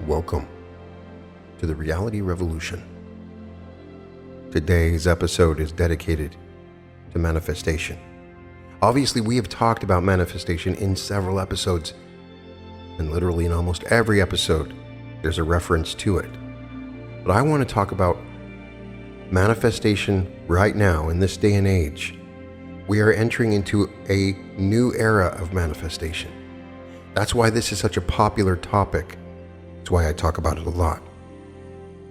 Welcome to the Reality Revolution. Today's episode is dedicated to manifestation. Obviously, we have talked about manifestation in several episodes, and literally in almost every episode, there's a reference to it. But I want to talk about manifestation right now in this day and age. We are entering into a new era of manifestation. That's why this is such a popular topic. It's why I talk about it a lot.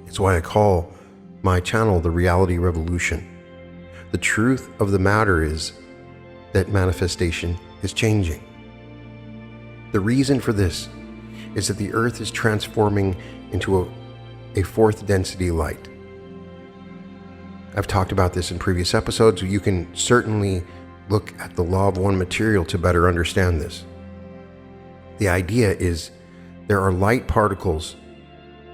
It's why I call my channel the Reality Revolution. The truth of the matter is that manifestation is changing. The reason for this is that the earth is transforming into a fourth density light. I've talked about this in previous episodes. You can certainly look at the law of one material to better understand this. The idea is there are light particles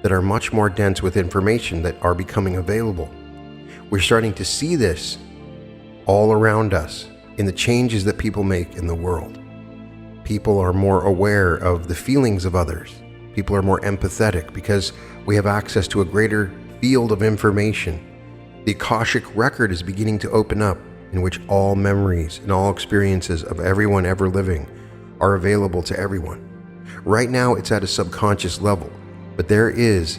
that are much more dense with information that are becoming available. We're starting to see this all around us in the changes that people make in the world. People are more aware of the feelings of others. People are more empathetic because we have access to a greater field of information. The Akashic record is beginning to open up, in which all memories and all experiences of everyone ever living are available to everyone. Right now, it's at a subconscious level, but there is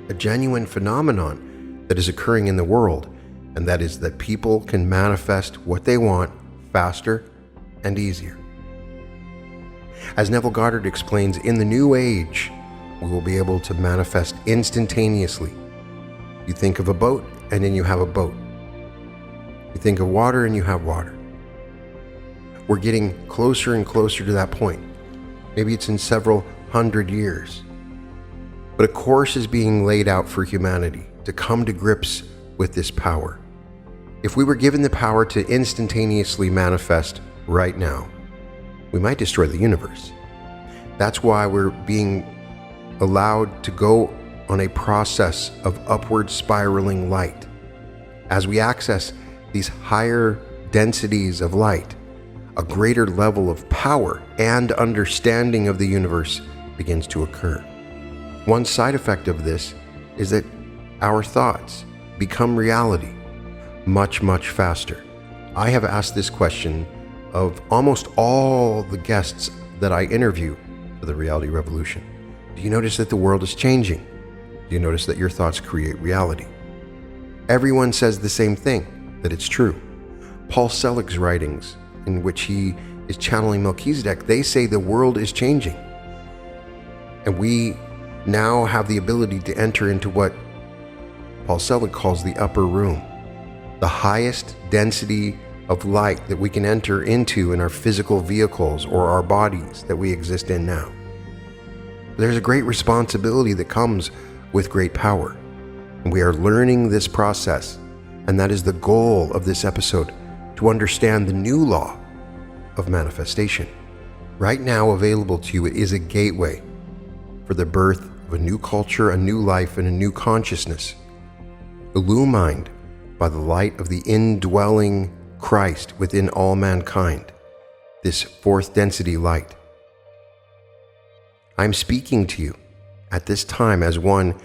a genuine phenomenon that is occurring in the world, and that is that people can manifest what they want faster and easier. As Neville Goddard explains, in the new age, we will be able to manifest instantaneously. You think of a boat, and then you have a boat. You think of water, and you have water. We're getting closer and closer to that point. Maybe it's in several hundred years. But a course is being laid out for humanity to come to grips with this power. If we were given the power to instantaneously manifest right now, we might destroy the universe. That's why we're being allowed to go on a process of upward spiraling light. As we access these higher densities of light, a greater level of power and understanding of the universe begins to occur. One side effect of this is that our thoughts become reality much, much faster. I have asked this question of almost all the guests that I interview for the Reality Revolution. Do you notice that the world is changing? Do you notice that your thoughts create reality? Everyone says the same thing, that it's true. Paul Selig's writings, in which he is channeling Melchizedek, they say the world is changing. And we now have the ability to enter into what Paul Selig calls the upper room, the highest density of light that we can enter into in our physical vehicles or our bodies that we exist in now. There's a great responsibility that comes with great power, and we are learning this process, and that is the goal of this episode, to understand the new law of manifestation. Right now available to you is a gateway for the birth of a new culture, a new life, and a new consciousness, illumined by the light of the indwelling Christ within all mankind, this fourth density light. I'm speaking to you at this time as one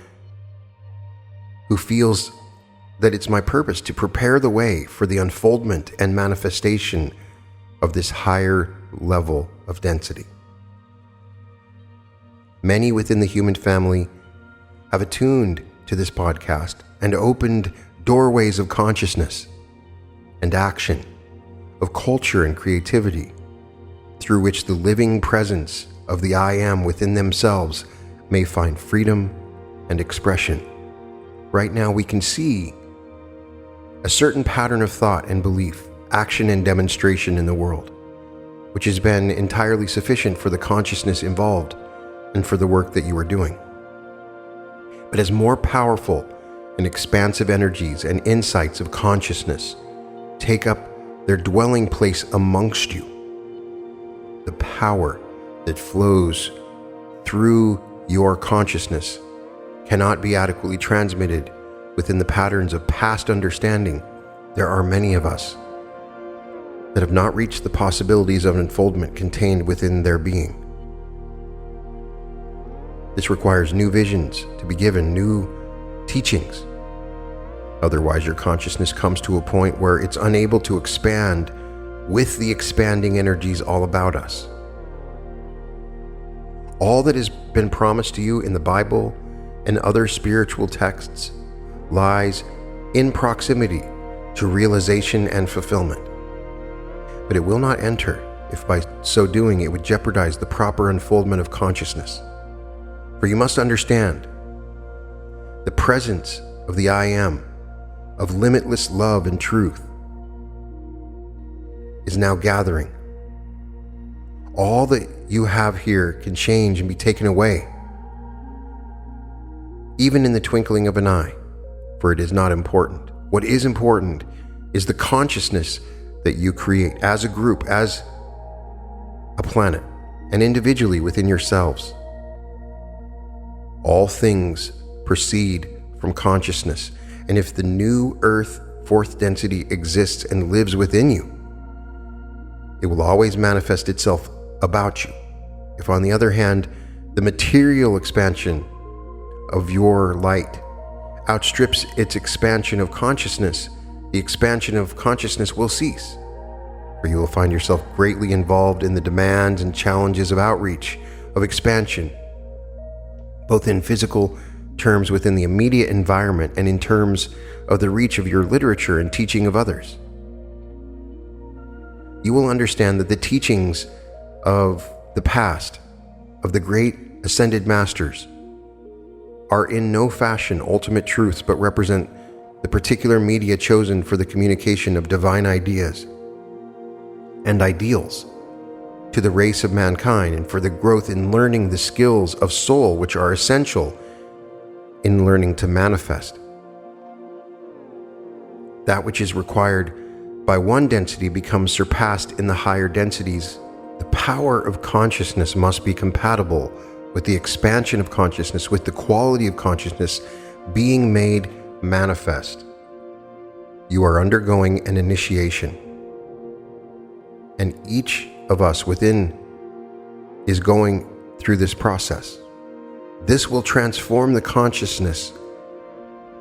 who feels that it's my purpose to prepare the way for the unfoldment and manifestation of this higher level of density. Many within the human family have attuned to this podcast and opened doorways of consciousness and action, of culture and creativity, through which the living presence of the I Am within themselves may find freedom and expression. Right now we can see a certain pattern of thought and belief, action and demonstration in the world, which has been entirely sufficient for the consciousness involved and for the work that you are doing. But as more powerful and expansive energies and insights of consciousness take up their dwelling place amongst you, the power that flows through your consciousness cannot be adequately transmitted within the patterns of past understanding. There are many of us that have not reached the possibilities of unfoldment contained within their being. This requires new visions to be given, new teachings. Otherwise, your consciousness comes to a point where it's unable to expand with the expanding energies all about us. All that has been promised to you in the Bible and other spiritual texts lies in proximity to realization and fulfillment. But it will not enter if by so doing it would jeopardize the proper unfoldment of consciousness. For you must understand, the presence of the I Am, of limitless love and truth, is now gathering. All that you have here can change and be taken away, even in the twinkling of an eye, for it is not important. What is important is the consciousness that you create as a group, as a planet, and individually within yourselves. All things proceed from consciousness, and if the new earth, fourth density, exists and lives within you, it will always manifest itself about you. If, on the other hand, the material expansion of your light outstrips its expansion of consciousness, the expansion of consciousness will cease, for you will find yourself greatly involved in the demands and challenges of outreach, of expansion, both in physical terms within the immediate environment and in terms of the reach of your literature and teaching of others. You will understand that the teachings of the past, of the great ascended masters, are in no fashion ultimate truths, but represent the particular media chosen for the communication of divine ideas and ideals to the race of mankind, and for the growth in learning the skills of soul which are essential in learning to manifest. That which is required by one density becomes surpassed in the higher densities. The power of consciousness must be compatible with the expansion of consciousness, with the quality of consciousness being made manifest. You are undergoing an initiation, and each of us within is going through this process. This will transform the consciousness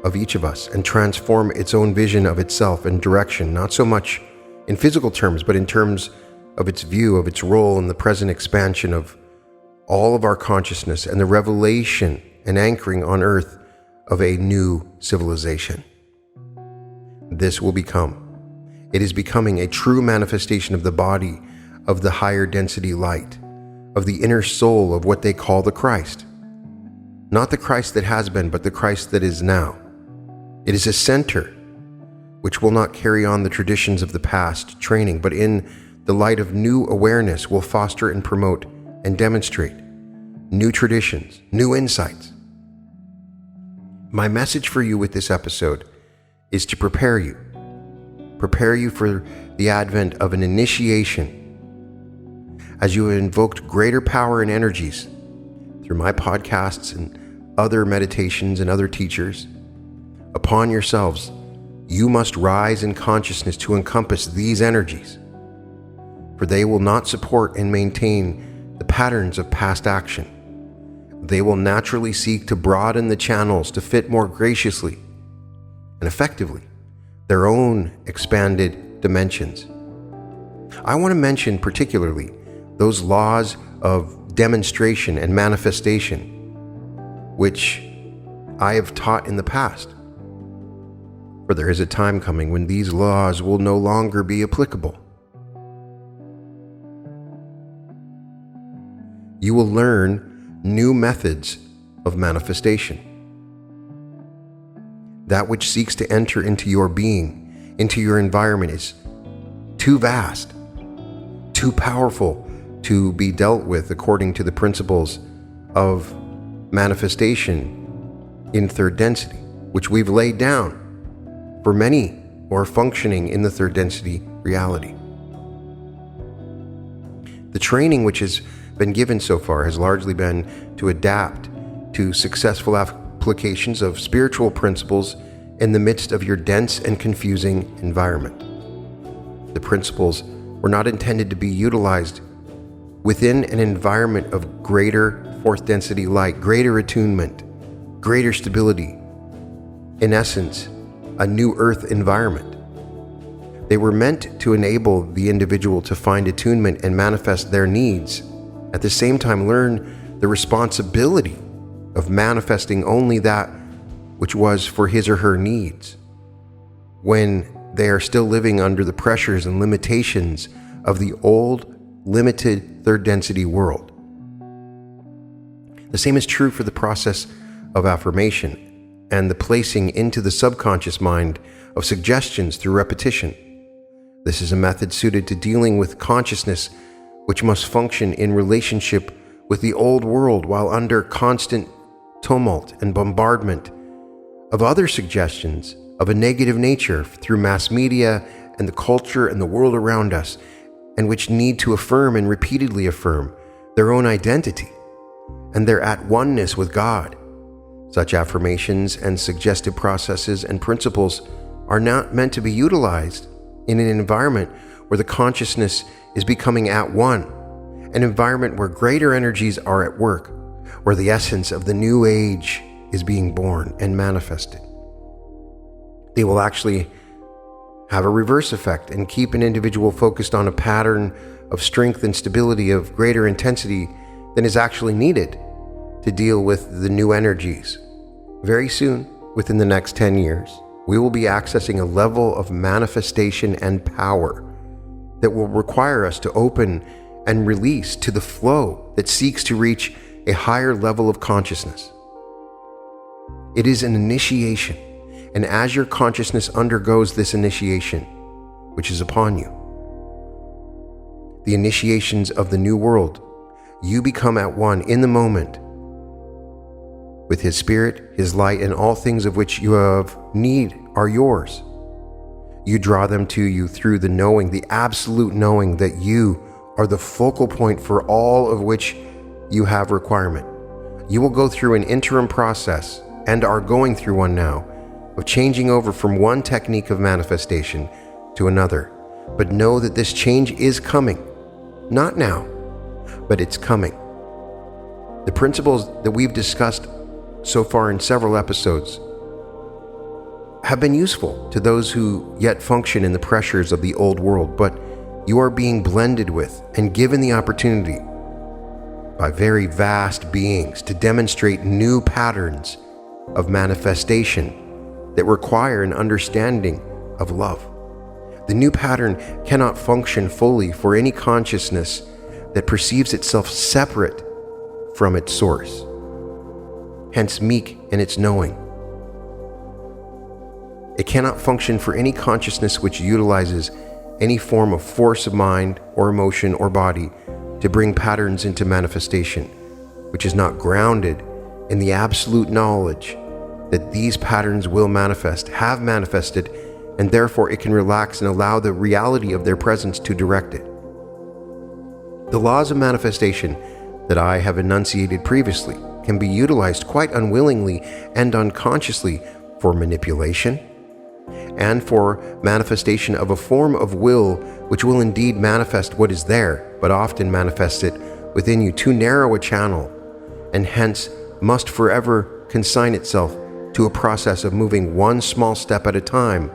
of each of us and transform its own vision of itself and direction, not so much in physical terms, but in terms of its view of its role in the present expansion of all of our consciousness and the revelation and anchoring on earth of a new civilization. This will become, it is becoming a true manifestation of the body of the higher density light, of the inner soul of what they call the Christ. Not the Christ that has been, but the Christ that is now. It is a center which will not carry on the traditions of the past training, but in the light of new awareness will foster and promote and demonstrate new traditions, new insights. My message for you with this episode is to prepare you for the advent of an initiation as you have invoked greater power and energies through my podcasts and other meditations and other teachers upon yourselves. You must rise in consciousness to encompass these energies, for they will not support and maintain the patterns of past action. They will naturally seek to broaden the channels to fit more graciously and effectively their own expanded dimensions. I want to mention particularly those laws of demonstration and manifestation which I have taught in the past. For there is a time coming when these laws will no longer be applicable. You will learn new methods of manifestation. That which seeks to enter into your being, into your environment, is too vast, too powerful to be dealt with according to the principles of manifestation in third density, which we've laid down for many who are functioning in the third density reality. The training which has been given so far has largely been to adapt to successful applications of spiritual principles in the midst of your dense and confusing environment. The principles were not intended to be utilized within an environment of greater fourth density light, greater attunement, greater stability. In essence, a new earth environment. They were meant to enable the individual to find attunement and manifest their needs, at the same time learn the responsibility of manifesting only that which was for his or her needs, when they are still living under the pressures and limitations of the old, limited third density world. The same is true for the process of affirmation and the placing into the subconscious mind of suggestions through repetition. This is a method suited to dealing with consciousness which must function in relationship with the old world while under constant tumult and bombardment of other suggestions of a negative nature through mass media and the culture and the world around us, and which need to affirm and repeatedly affirm their own identity and their at oneness with God. Such affirmations and suggestive processes and principles are not meant to be utilized in an environment where the consciousness is becoming at one, an environment where greater energies are at work, where the essence of the new age is being born and manifested. They will actually have a reverse effect and keep an individual focused on a pattern of strength and stability of greater intensity than is actually needed to deal with the new energies. Very soon, within the next 10 years, we will be accessing a level of manifestation and power that will require us to open and release to the flow that seeks to reach a higher level of consciousness. It is an initiation, and as your consciousness undergoes this initiation, which is upon you, the initiations of the new world, you become at one in the moment with His Spirit, His light, and all things of which you have need are yours. You draw them to you through the knowing, the absolute knowing that you are the focal point for all of which you have requirement. You will go through an interim process, and are going through one now, of changing over from one technique of manifestation to another. But know that this change is coming. Not now, but it's coming. The principles that we've discussed so far in several episodes have been useful to those who yet function in the pressures of the old world, but you are being blended with and given the opportunity by very vast beings to demonstrate new patterns of manifestation that require an understanding of love. The new pattern cannot function fully for any consciousness that perceives itself separate from its source, hence meek in its knowing. It cannot function for any consciousness which utilizes any form of force of mind or emotion or body to bring patterns into manifestation, which is not grounded in the absolute knowledge that these patterns will manifest, have manifested, and therefore it can relax and allow the reality of their presence to direct it. The laws of manifestation that I have enunciated previously can be utilized quite unwillingly and unconsciously for manipulation and for manifestation of a form of will which will indeed manifest what is there, but often manifests it within you too narrow a channel, and hence must forever consign itself to a process of moving one small step at a time,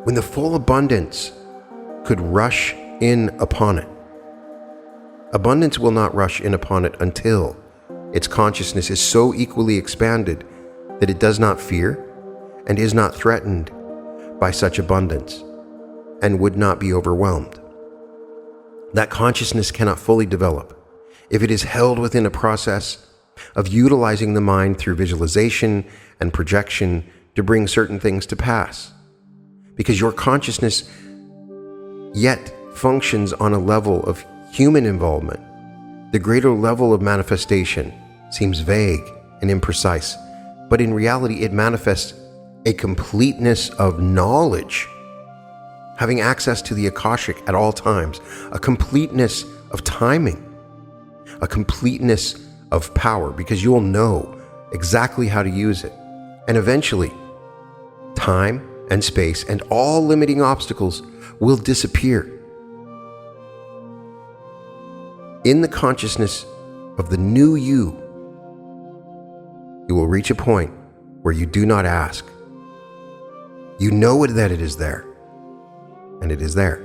when the full abundance could rush in upon it. Abundance will not rush in upon it until its consciousness is so equally expanded that it does not fear and is not threatened by such abundance and would not be overwhelmed. That consciousness cannot fully develop if it is held within a process of utilizing the mind through visualization and projection to bring certain things to pass. Because your consciousness yet functions on a level of human involvement, the greater level of manifestation seems vague and imprecise, but in reality it manifests a completeness of knowledge, having access to the Akashic at all times, a completeness of timing, a completeness of power, because you will know exactly how to use it. And eventually, time and space and all limiting obstacles will disappear. In the consciousness of the new you, you will reach a point where you do not ask. You know that it is there, and it is there.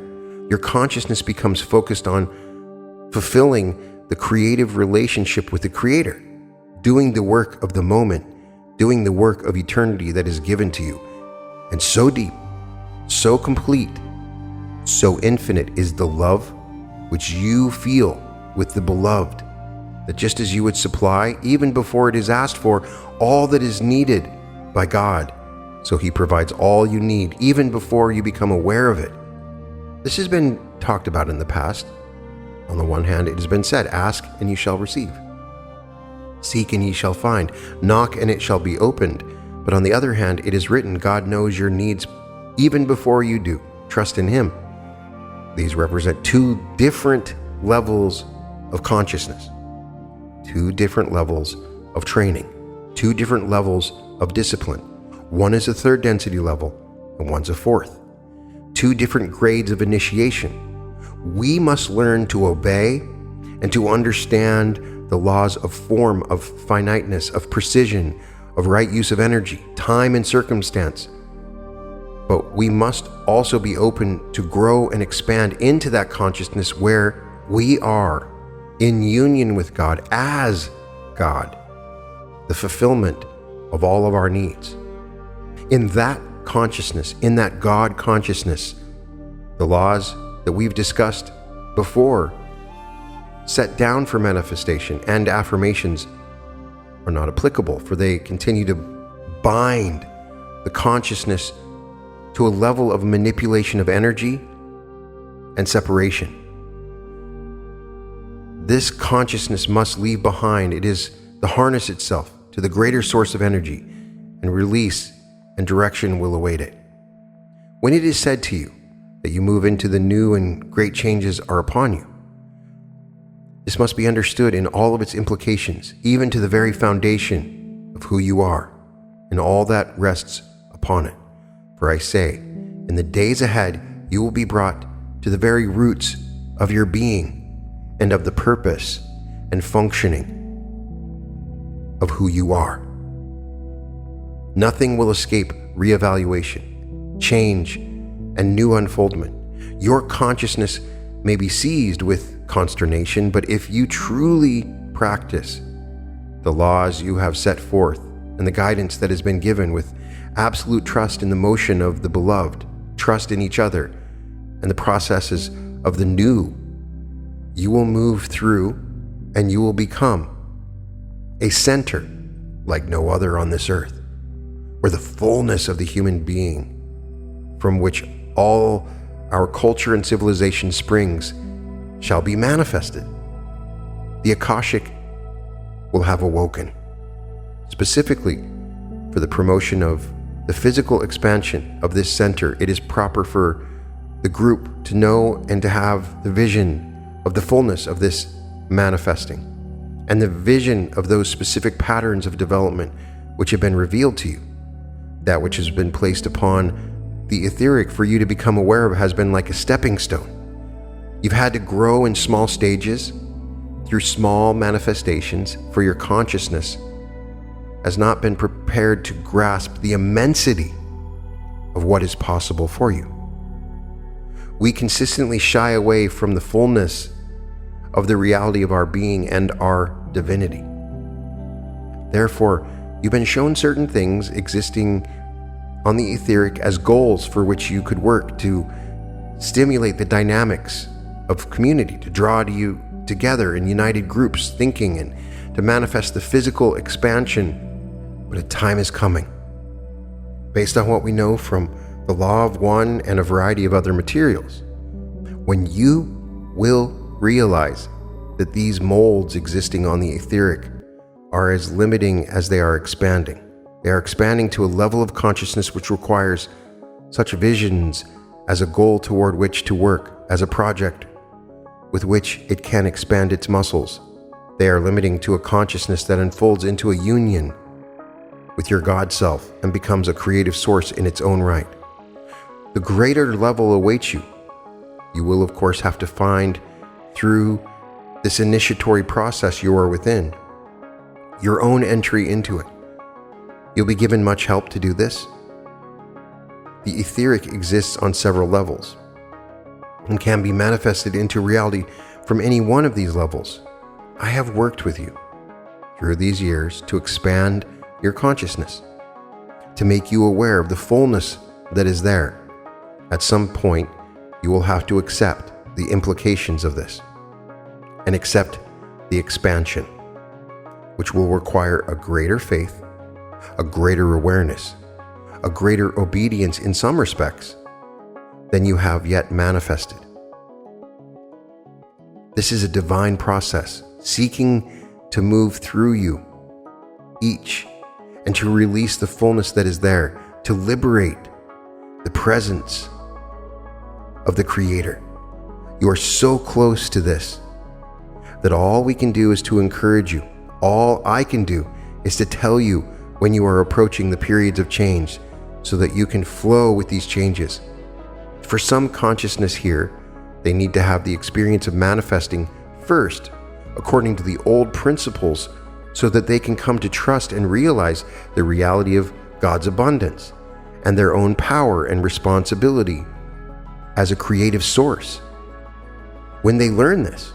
Your consciousness becomes focused on fulfilling the creative relationship with the Creator, doing the work of the moment, doing the work of eternity that is given to you. And so deep, so complete, so infinite is the love which you feel with the beloved, that just as you would supply, even before it is asked for, all that is needed by God, so He provides all you need, even before you become aware of it. This has been talked about in the past. On the one hand, it has been said, ask and you shall receive. Seek and ye shall find. Knock and it shall be opened. But on the other hand, it is written, God knows your needs even before you do. Trust in Him. These represent two different levels of consciousness, two different levels of training, two different levels of discipline. One is a third density level and one's a fourth. Two different grades of initiation. We must learn to obey and to understand the laws of form, of finiteness, of precision, of right use of energy, time and circumstance. But we must also be open to grow and expand into that consciousness where we are in union with God as God, the fulfillment of all of our needs. In that consciousness, in that God consciousness, the laws that we've discussed before, set down for manifestation and affirmations, are not applicable, for they continue to bind the consciousness to a level of manipulation of energy and separation. This consciousness must leave behind. It is the harness itself to the greater source of energy, and release and direction will await it. When it is said to you that you move into the new and great changes are upon you, this must be understood in all of its implications, even to the very foundation of who you are, and all that rests upon it. For I say, in the days ahead, you will be brought to the very roots of your being and of the purpose and functioning of who you are. Nothing will escape reevaluation, change, and new unfoldment. Your consciousness may be seized with consternation, but if you truly practice the laws you have set forth and the guidance that has been given with absolute trust in the motion of the beloved, trust in each other, and the processes of the new, you will move through and you will become a center like no other on this earth, where the fullness of the human being, from which all our culture and civilization springs, shall be manifested. The Akashic will have awoken, specifically for the promotion of the physical expansion of this center. It is proper for the group to know and to have the vision of the fullness of this manifesting, and the vision of those specific patterns of development which have been revealed to you. That which has been placed upon the etheric for you to become aware of has been like a stepping stone. You've had to grow in small stages through small manifestations, for your consciousness has not been prepared to grasp the immensity of what is possible for you. We consistently shy away from the fullness of the reality of our being and our divinity. Therefore, you've been shown certain things existing on the etheric as goals for which you could work to stimulate the dynamics of community, to draw you together in united groups thinking, and to manifest the physical expansion. But a time is coming, based on what we know from the law of one and a variety of other materials, when you will realize that these molds existing on the etheric are as limiting as they are expanding. They are expanding to a level of consciousness which requires such visions as a goal toward which to work, as a project with which it can expand its muscles. They are limiting to a consciousness that unfolds into a union with your God self and becomes a creative source in its own right. The greater level awaits you. You will, of course, have to find through this initiatory process you are within, your own entry into it. You'll be given much help to do this. The etheric exists on several levels and can be manifested into reality from any one of these levels. I have worked with you through these years to expand your consciousness, to make you aware of the fullness that is there. At some point, you will have to accept the implications of this and accept the expansion, which will require a greater faith, a greater awareness, a greater obedience in some respects than you have yet manifested. This is a divine process seeking to move through you each and to release the fullness that is there, to liberate the presence of the Creator. You are so close to this that all we can do is to encourage you. All I can do is to tell you when you are approaching the periods of change so that you can flow with these changes. For some consciousness here, they need to have the experience of manifesting first according to the old principles so that they can come to trust and realize the reality of God's abundance and their own power and responsibility as a creative source. When they learn this,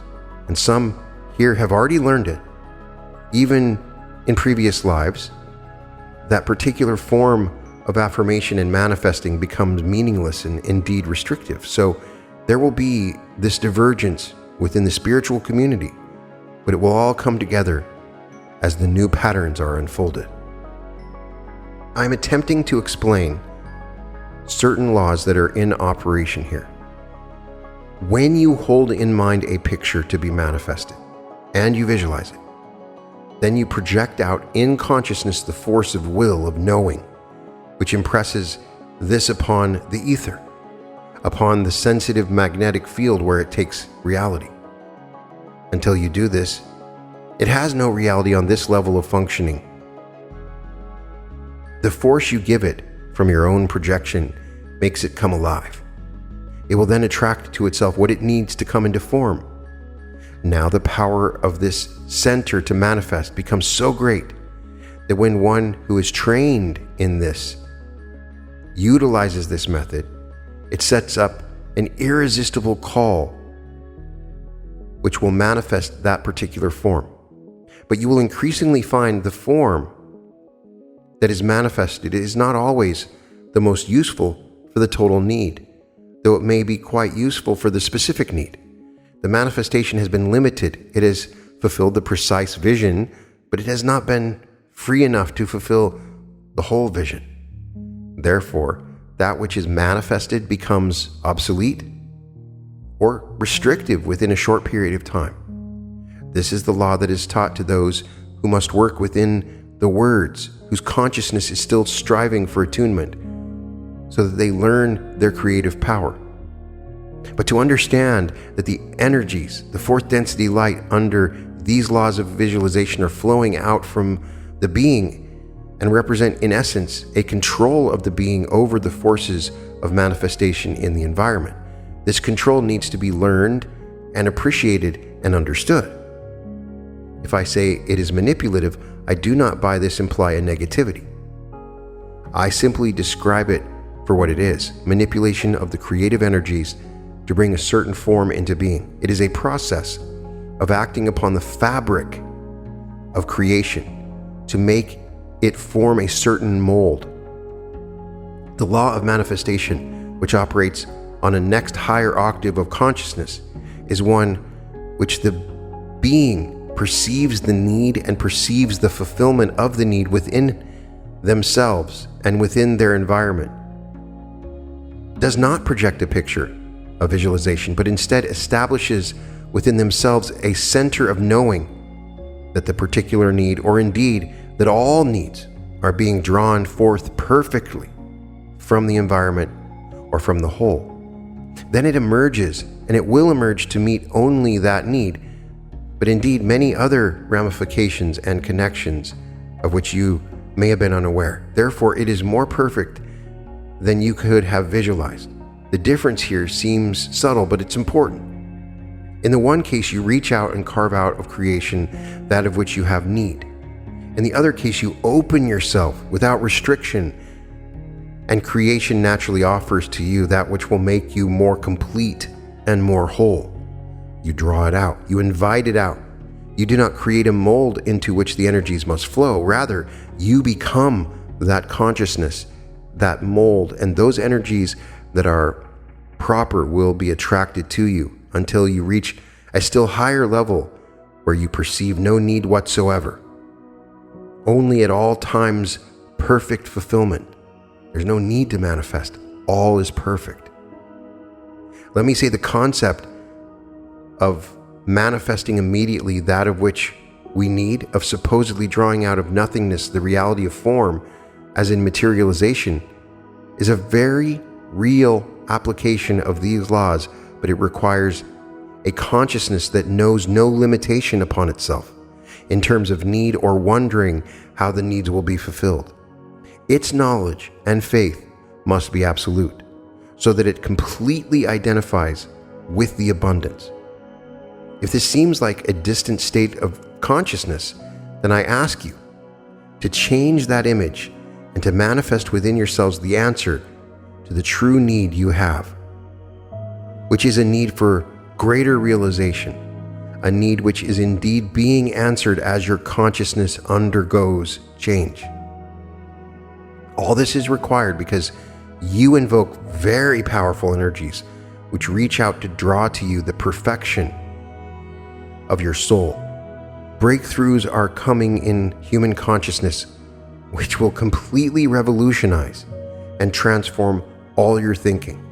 and some here have already learned it, even in previous lives, that particular form of affirmation and manifesting becomes meaningless and indeed restrictive. So there will be this divergence within the spiritual community, but it will all come together as the new patterns are unfolded. I'm attempting to explain certain laws that are in operation here. When you hold in mind a picture to be manifested and you visualize it, then you project out in consciousness the force of will, of knowing, which impresses this upon the ether, upon the sensitive magnetic field where it takes reality. Until you do this, it has no reality on this level of functioning. The force you give it from your own projection makes it come alive. It will then attract to itself what it needs to come into form. Now the power of this center to manifest becomes so great that when one who is trained in this utilizes this method, it sets up an irresistible call which will manifest that particular form. But you will increasingly find the form that is manifested is not always the most useful for the total need, though it may be quite useful for the specific need. The manifestation has been limited. It has fulfilled the precise vision, but it has not been free enough to fulfill the whole vision. Therefore, that which is manifested becomes obsolete or restrictive within a short period of time. This is the law that is taught to those who must work within the words, whose consciousness is still striving for attunement, so that they learn their creative power. But to understand that the energies, the fourth density light under these laws of visualization are flowing out from the being and represent, in essence, a control of the being over the forces of manifestation in the environment. This control needs to be learned and appreciated and understood. If I say it is manipulative, I do not by this imply a negativity. I simply describe it for what it is: manipulation of the creative energies to bring a certain form into being. It is a process of acting upon the fabric of creation to make it form a certain mold. The law of manifestation, which operates on a next higher octave of consciousness, is one which the being perceives the need and perceives the fulfillment of the need within themselves and within their environment. Does not project a picture of visualization, but instead establishes within themselves a center of knowing that the particular need, or indeed that all needs, are being drawn forth perfectly from the environment or from the whole. Then it emerges, and it will emerge to meet only that need, but indeed many other ramifications and connections of which you may have been unaware. Therefore, it is more perfect than you could have visualized. The difference here seems subtle, but it's important. In the one case, you reach out and carve out of creation that of which you have need. In the other case, you open yourself without restriction, and creation naturally offers to you that which will make you more complete and more whole. You draw it out. You invite it out. You do not create a mold into which the energies must flow. Rather, you become that consciousness, that mold, and those energies that are proper will be attracted to you until you reach a still higher level where you perceive no need whatsoever. Only at all times perfect fulfillment. There's no need to manifest. All is perfect. Let me say the concept of manifesting immediately that of which we need, of supposedly drawing out of nothingness the reality of form, as in materialization, is a very real application of these laws, but it requires a consciousness that knows no limitation upon itself in terms of need or wondering how the needs will be fulfilled. Its knowledge and faith must be absolute, so that it completely identifies with the abundance. If this seems like a distant state of consciousness, then I ask you to change that image and to manifest within yourselves the answer to the true need you have, which is a need for greater realization, a need which is indeed being answered as your consciousness undergoes change. All this is required because you invoke very powerful energies which reach out to draw to you the perfection of your soul. Breakthroughs are coming in human consciousness which will completely revolutionize and transform all your thinking.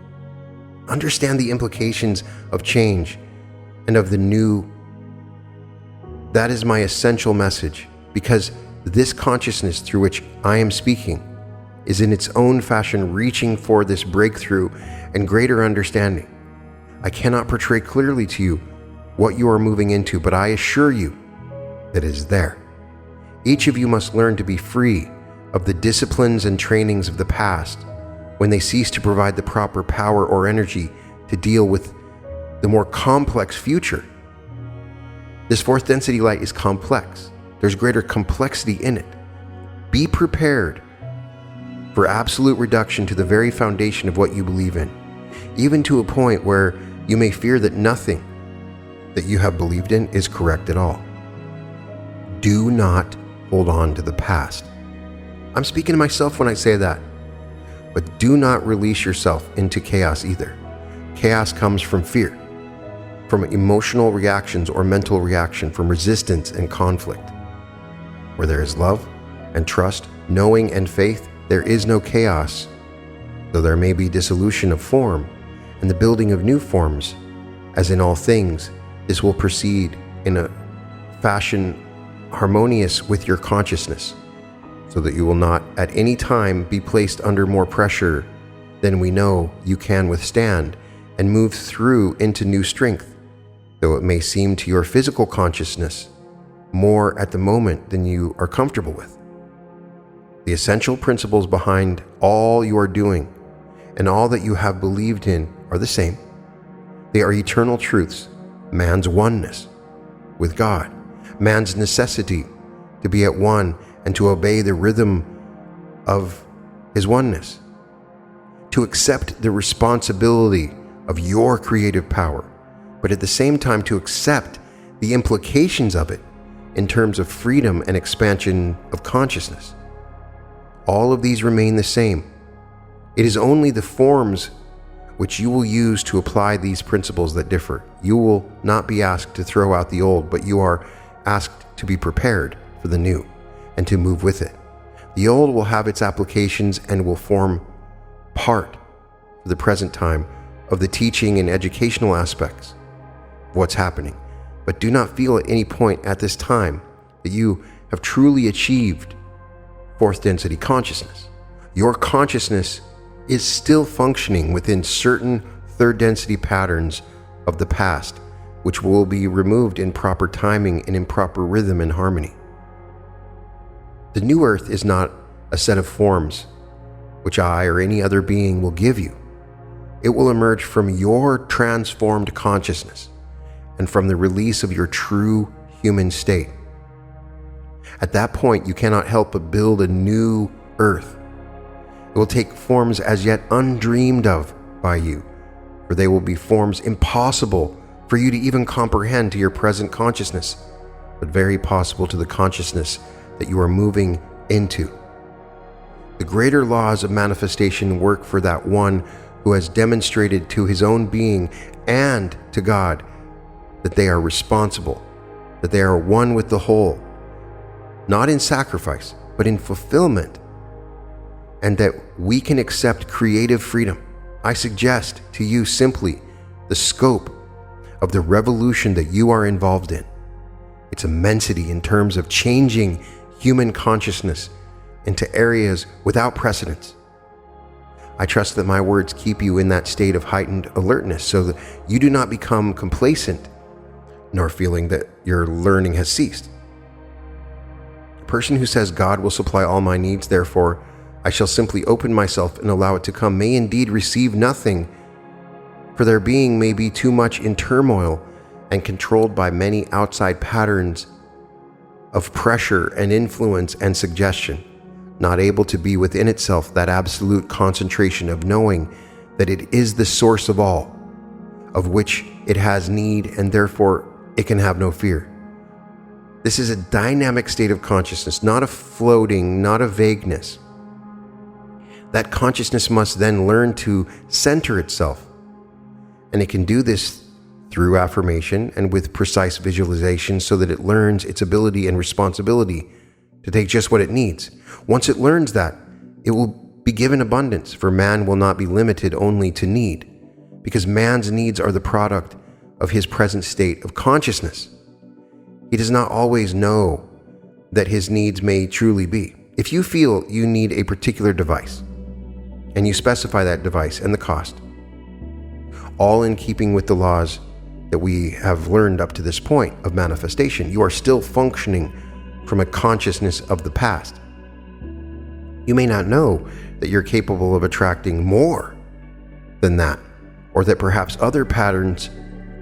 Understand the implications of change and of the new. That is my essential message, because this consciousness through which I am speaking is in its own fashion reaching for this breakthrough and greater understanding. I cannot portray clearly to you what you are moving into, but I assure you that it is there. Each of you must learn to be free of the disciplines and trainings of the past when they cease to provide the proper power or energy to deal with the more complex future. This fourth density light is complex. There's greater complexity in it. Be prepared for absolute reduction to the very foundation of what you believe in, even to a point where you may fear that nothing that you have believed in is correct at all. Do not hold on to the past. I'm speaking to myself when I say that. But do not release yourself into chaos either. Chaos comes from fear, from emotional reactions or mental reaction, from resistance and conflict. Where there is love and trust, knowing and faith, there is no chaos, though there may be dissolution of form and the building of new forms. As in all things, this will proceed in a fashion harmonious with your consciousness, so that you will not at any time be placed under more pressure than we know you can withstand, and move through into new strength, though it may seem to your physical consciousness more at the moment than you are comfortable with. The essential principles behind all you are doing and all that you have believed in are the same. They are eternal truths: man's oneness with God, man's necessity to be at one and to obey the rhythm of his oneness, to accept the responsibility of your creative power, but at the same time to accept the implications of it in terms of freedom and expansion of consciousness. All of these remain the same. It is only the forms which you will use to apply these principles that differ. You will not be asked to throw out the old, but you are asked to be prepared for the new and to move with it. The old will have its applications and will form part, for the present time, of the teaching and educational aspects of what's happening. But do not feel at any point at this time that you have truly achieved fourth density consciousness. Your consciousness is still functioning within certain third density patterns of the past, which will be removed in proper timing and in proper rhythm and harmony. The new earth is not a set of forms which I or any other being will give you. It will emerge from your transformed consciousness and from the release of your true human state. At that point, you cannot help but build a new earth. It will take forms as yet undreamed of by you, for they will be forms impossible for you to even comprehend to your present consciousness, but very possible to the consciousness that you are moving into. The greater laws of manifestation work for that one who has demonstrated to his own being and to God that they are responsible, that they are one with the whole, not in sacrifice, but in fulfillment, and that we can accept creative freedom. I suggest to you simply the scope of the revolution that you are involved in, its immensity in terms of changing human consciousness into areas without precedence. I trust that my words keep you in that state of heightened alertness so that you do not become complacent, nor feeling that your learning has ceased. A person who says, God will supply all my needs, therefore I shall simply open myself and allow it to come, may indeed receive nothing, for their being may be too much in turmoil and controlled by many outside patterns of pressure and influence and suggestion, not able to be within itself that absolute concentration of knowing that it is the source of all, of which it has need, and therefore it can have no fear. This is a dynamic state of consciousness, not a floating, not a vagueness. That consciousness must then learn to center itself, and it can do this through affirmation and with precise visualization so that it learns its ability and responsibility to take just what it needs. Once it learns that, it will be given abundance, for man will not be limited only to need, because man's needs are the product of his present state of consciousness. He does not always know that his needs may truly be. If you feel you need a particular device, and you specify that device and the cost, all in keeping with the laws that we have learned up to this point of manifestation, you are still functioning from a consciousness of the past. You may not know that you're capable of attracting more than that, or that perhaps other patterns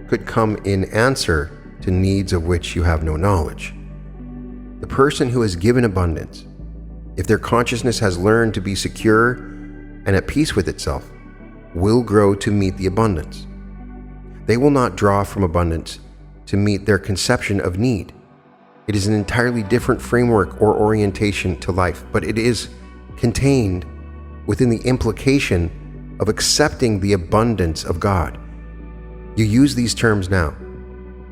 could come in answer to needs of which you have no knowledge. The person who has given abundance, if their consciousness has learned to be secure and at peace with itself, will grow to meet the abundance. They will not draw from abundance to meet their conception of need. It is an entirely different framework or orientation to life, but it is contained within the implication of accepting the abundance of God. You use these terms now.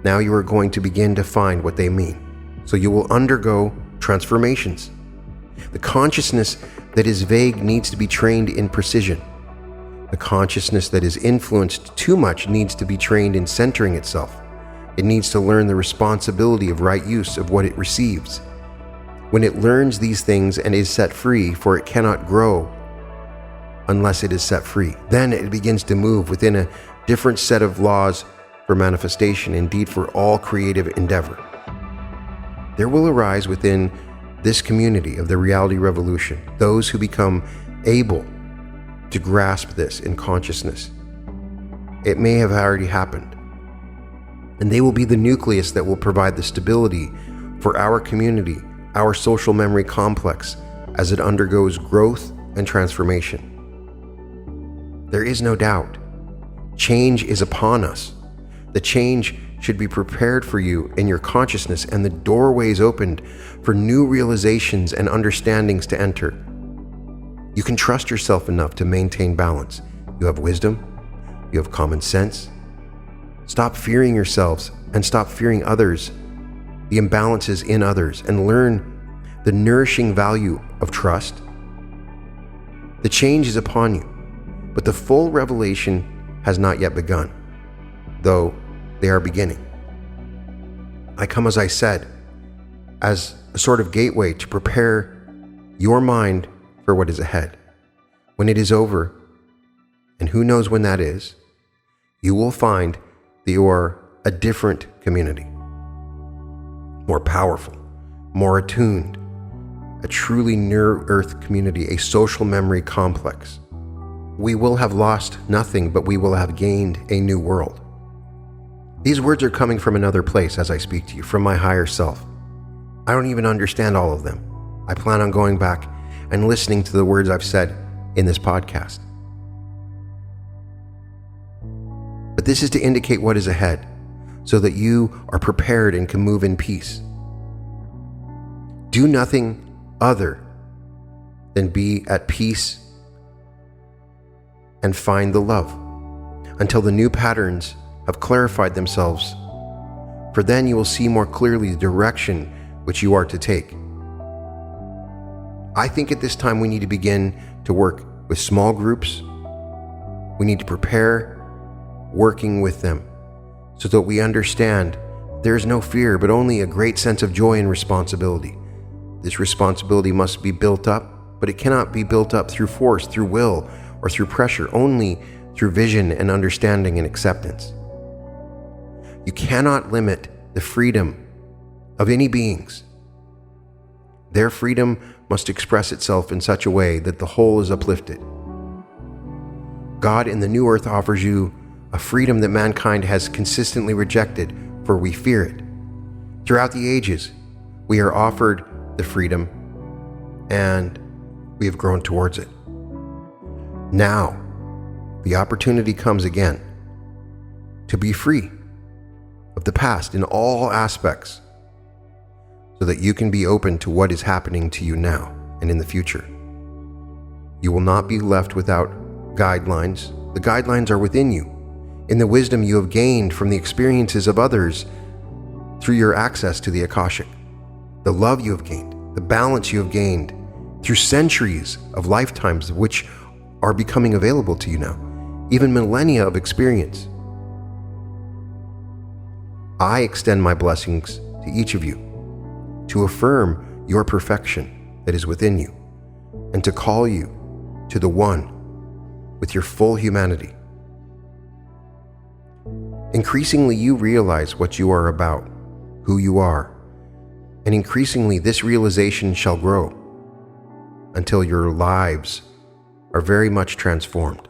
Now you are going to begin to find what they mean. So you will undergo transformations. The consciousness that is vague needs to be trained in precision. The consciousness that is influenced too much needs to be trained in centering itself. It needs to learn the responsibility of right use of what it receives. When it learns these things and is set free, for it cannot grow unless it is set free, then it begins to move within a different set of laws for manifestation, indeed for all creative endeavor. There will arise within this community of the reality revolution those who become able to grasp this in consciousness. It may have already happened, and they will be the nucleus that will provide the stability for our community, our social memory complex, as it undergoes growth and transformation. There is no doubt. Change is upon us. The change should be prepared for you in your consciousness, and the doorways opened for new realizations and understandings to enter. You can trust yourself enough to maintain balance. You have wisdom. You have common sense. Stop fearing yourselves and stop fearing others, the imbalances in others, and learn the nourishing value of trust. The change is upon you, but the full revelation has not yet begun, though they are beginning. I come, as I said, as a sort of gateway to prepare your mind for what is ahead. When it is over, and who knows when that is, you will find that you are a different community, more powerful, more attuned, a truly near-earth community, a social memory complex. We will have lost nothing, but we will have gained a new world. These words are coming from another place as I speak to you, from my higher self. I don't even understand all of them. I plan on going back and listening to the words I've said in this podcast. But this is to indicate what is ahead, so that you are prepared and can move in peace. Do nothing other than be at peace and find the love until the new patterns have clarified themselves, for then you will see more clearly the direction which you are to take. I think at this time we need to begin to work with small groups. We need to prepare working with them so that we understand there is no fear, but only a great sense of joy and responsibility. This responsibility must be built up, but it cannot be built up through force, through will, or through pressure, only through vision and understanding and acceptance. You cannot limit the freedom of any beings. Their freedom must express itself in such a way that the whole is uplifted. God in the new earth offers you a freedom that mankind has consistently rejected, for we fear it. Throughout the ages, we are offered the freedom, and we have grown towards it. Now, the opportunity comes again to be free of the past in all aspects, so that you can be open to what is happening to you now and in the future. You will not be left without guidelines. The guidelines are within you, in the wisdom you have gained from the experiences of others through your access to the Akashic, the love you have gained, the balance you have gained through centuries of lifetimes which are becoming available to you now, even millennia of experience. I extend my blessings to each of you to affirm your perfection that is within you and to call you to the one with your full humanity. Increasingly, you realize what you are about, who you are, and increasingly this realization shall grow until your lives are very much transformed.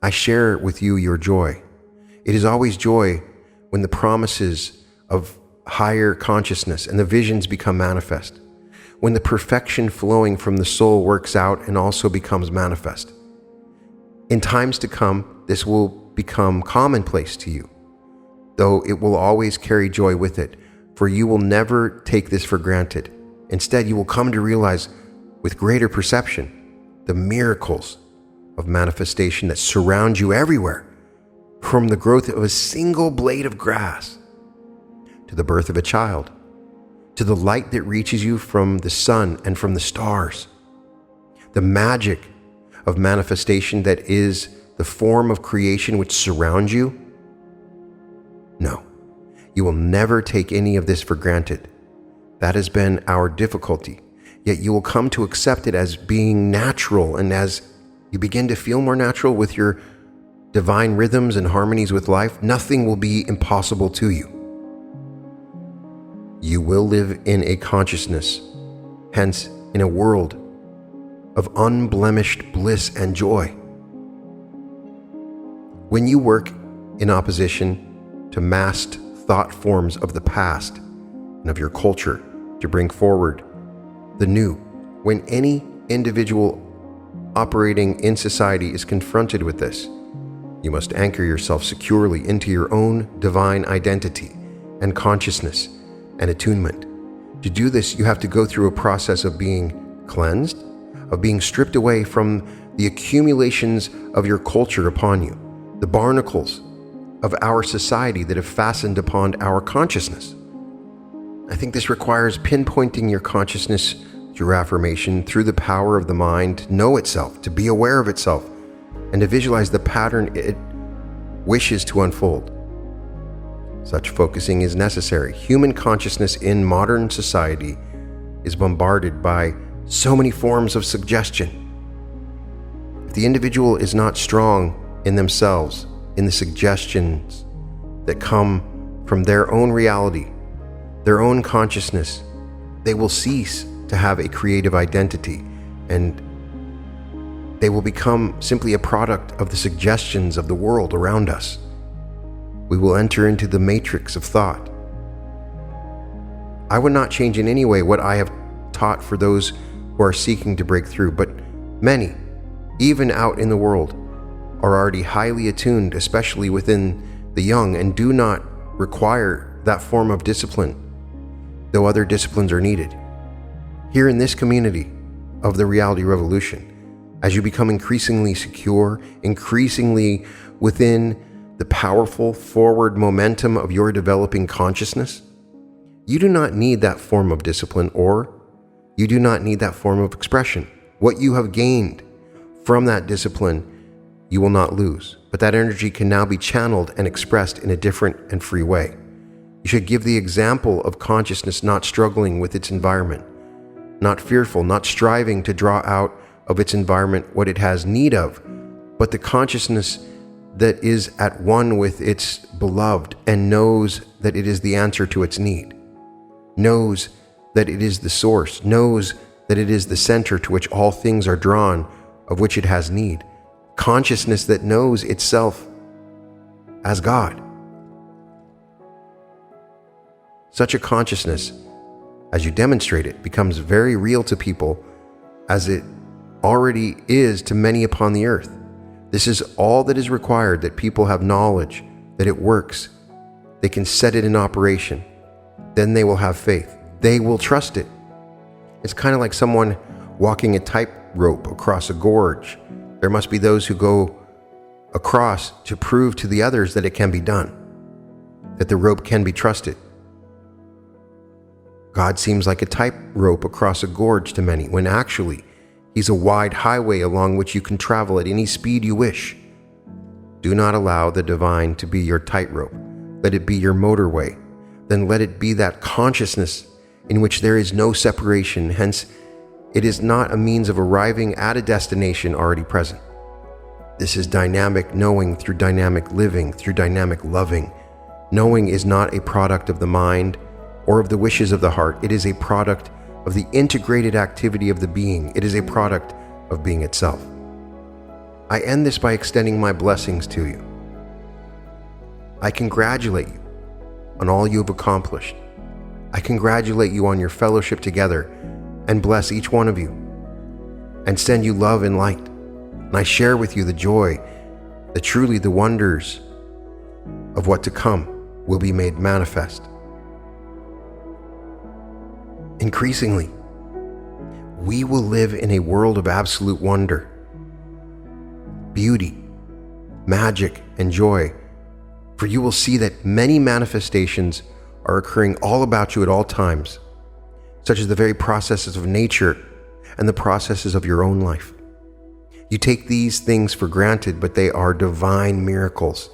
I share with you your joy. It is always joy when the promises of higher consciousness and the visions become manifest, when the perfection flowing from the soul works out and also becomes manifest. In times to come, this will become commonplace to you, though it will always carry joy with it, for you will never take this for granted. Instead, you will come to realize with greater perception the miracles of manifestation that surround you everywhere, from the growth of a single blade of grass to the birth of a child, to the light that reaches you from the sun and from the stars. The magic of manifestation that is the form of creation which surrounds you. No, you will never take any of this for granted. That has been our difficulty. Yet you will come to accept it as being natural, and as you begin to feel more natural with your divine rhythms and harmonies with life, nothing will be impossible to you. You will live in a consciousness, hence in a world of unblemished bliss and joy. When you work in opposition to masked thought forms of the past and of your culture to bring forward the new, when any individual operating in society is confronted with this, you must anchor yourself securely into your own divine identity and consciousness and attunement. To do this, you have to go through a process of being cleansed, of being stripped away from the accumulations of your culture upon you, the barnacles of our society that have fastened upon our consciousness. I think this requires pinpointing your consciousness through affirmation, through the power of the mind to know itself, to be aware of itself, and to visualize the pattern it wishes to unfold. Such focusing is necessary. Human consciousness in modern society is bombarded by so many forms of suggestion. If the individual is not strong in themselves, in the suggestions that come from their own reality, their own consciousness, they will cease to have a creative identity and They will become simply a product of the suggestions of the world around us. We will enter into the matrix of thought. I would not change in any way what I have taught for those who are seeking to break through, but many, even out in the world, are already highly attuned, especially within the young, and do not require that form of discipline, though other disciplines are needed. Here in this community of the reality revolution, as you become increasingly secure, increasingly within the powerful forward momentum of your developing consciousness, you do not need that form of discipline, or you do not need that form of expression. What you have gained from that discipline, you will not lose, but that energy can now be channeled and expressed in a different and free way. You should give the example of consciousness not struggling with its environment, not fearful, not striving to draw out of its environment what it has need of, but the consciousness that is at one with its beloved and knows that it is the answer to its need, knows that it is the source, knows that it is the center to which all things are drawn, of which it has need. Consciousness that knows itself as God. Such a consciousness, as you demonstrate it, becomes very real to people, as it already is to many upon the earth. This is all that is required, that people have knowledge that it works. They can set it in operation. Then they will have faith. They will trust it. It's kind of like someone walking a tightrope across a gorge. There must be those who go across to prove to the others that it can be done, that the rope can be trusted. God seems like a tightrope across a gorge to many, when actually He's a wide highway along which you can travel at any speed you wish. Do not allow the divine to be your tightrope. Let it be your motorway. Then let it be that consciousness in which there is no separation. Hence, it is not a means of arriving at a destination already present. This is dynamic knowing through dynamic living, through dynamic loving. Knowing is not a product of the mind or of the wishes of the heart. It is a product of the integrated activity of the being. It is a product of being itself. I end this by extending my blessings to you. I congratulate you on all you have accomplished. I congratulate you on your fellowship together, and bless each one of you, and send you love and light. And I share with you the joy that truly the wonders of what to come will be made manifest. Increasingly, we will live in a world of absolute wonder, beauty, magic, and joy, for you will see that many manifestations are occurring all about you at all times, such as the very processes of nature and the processes of your own life. You take these things for granted, but they are divine miracles.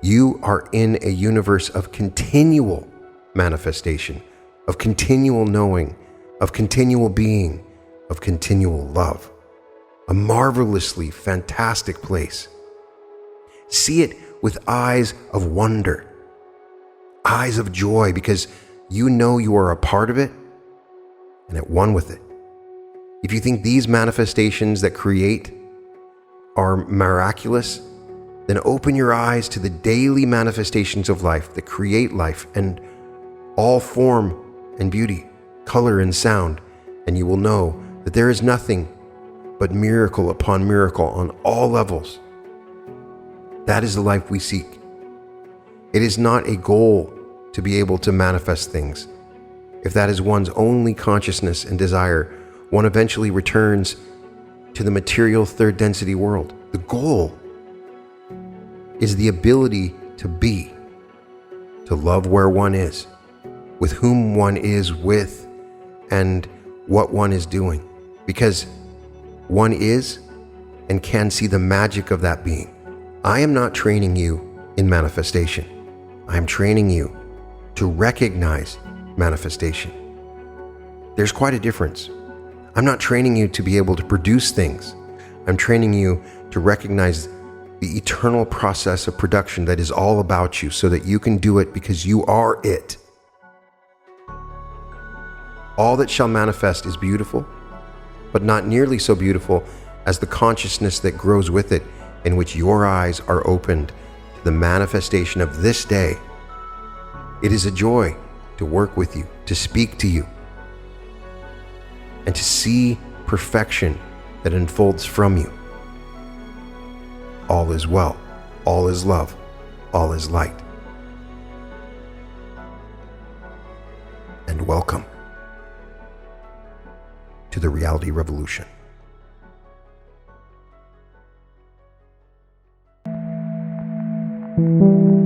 You are in a universe of continual manifestation, of continual knowing, of continual being, of continual love. A marvelously fantastic place. See it with eyes of wonder, eyes of joy, because you know you are a part of it and at one with it. If you think these manifestations that create are miraculous, then open your eyes to the daily manifestations of life that create life and all form and beauty, color and sound, and you will know that there is nothing but miracle upon miracle on all levels. That is the life we seek. It is not a goal to be able to manifest things. If that is one's only consciousness and desire, one eventually returns to the material third density world. The goal is the ability to be, to love where one is, with whom one is with, and what one is doing, because one is and can see the magic of that being. I am not training you in manifestation. I am training you to recognize manifestation. There's quite a difference. I'm not training you to be able to produce things. I'm training you to recognize the eternal process of production that is all about you, so that you can do it because you are it. All that shall manifest is beautiful, but not nearly so beautiful as the consciousness that grows with it, in which your eyes are opened to the manifestation of this day. It is a joy to work with you, to speak to you, and to see perfection that unfolds from you. All is well, all is love, all is light. And welcome to the Reality Revolution. Thank you.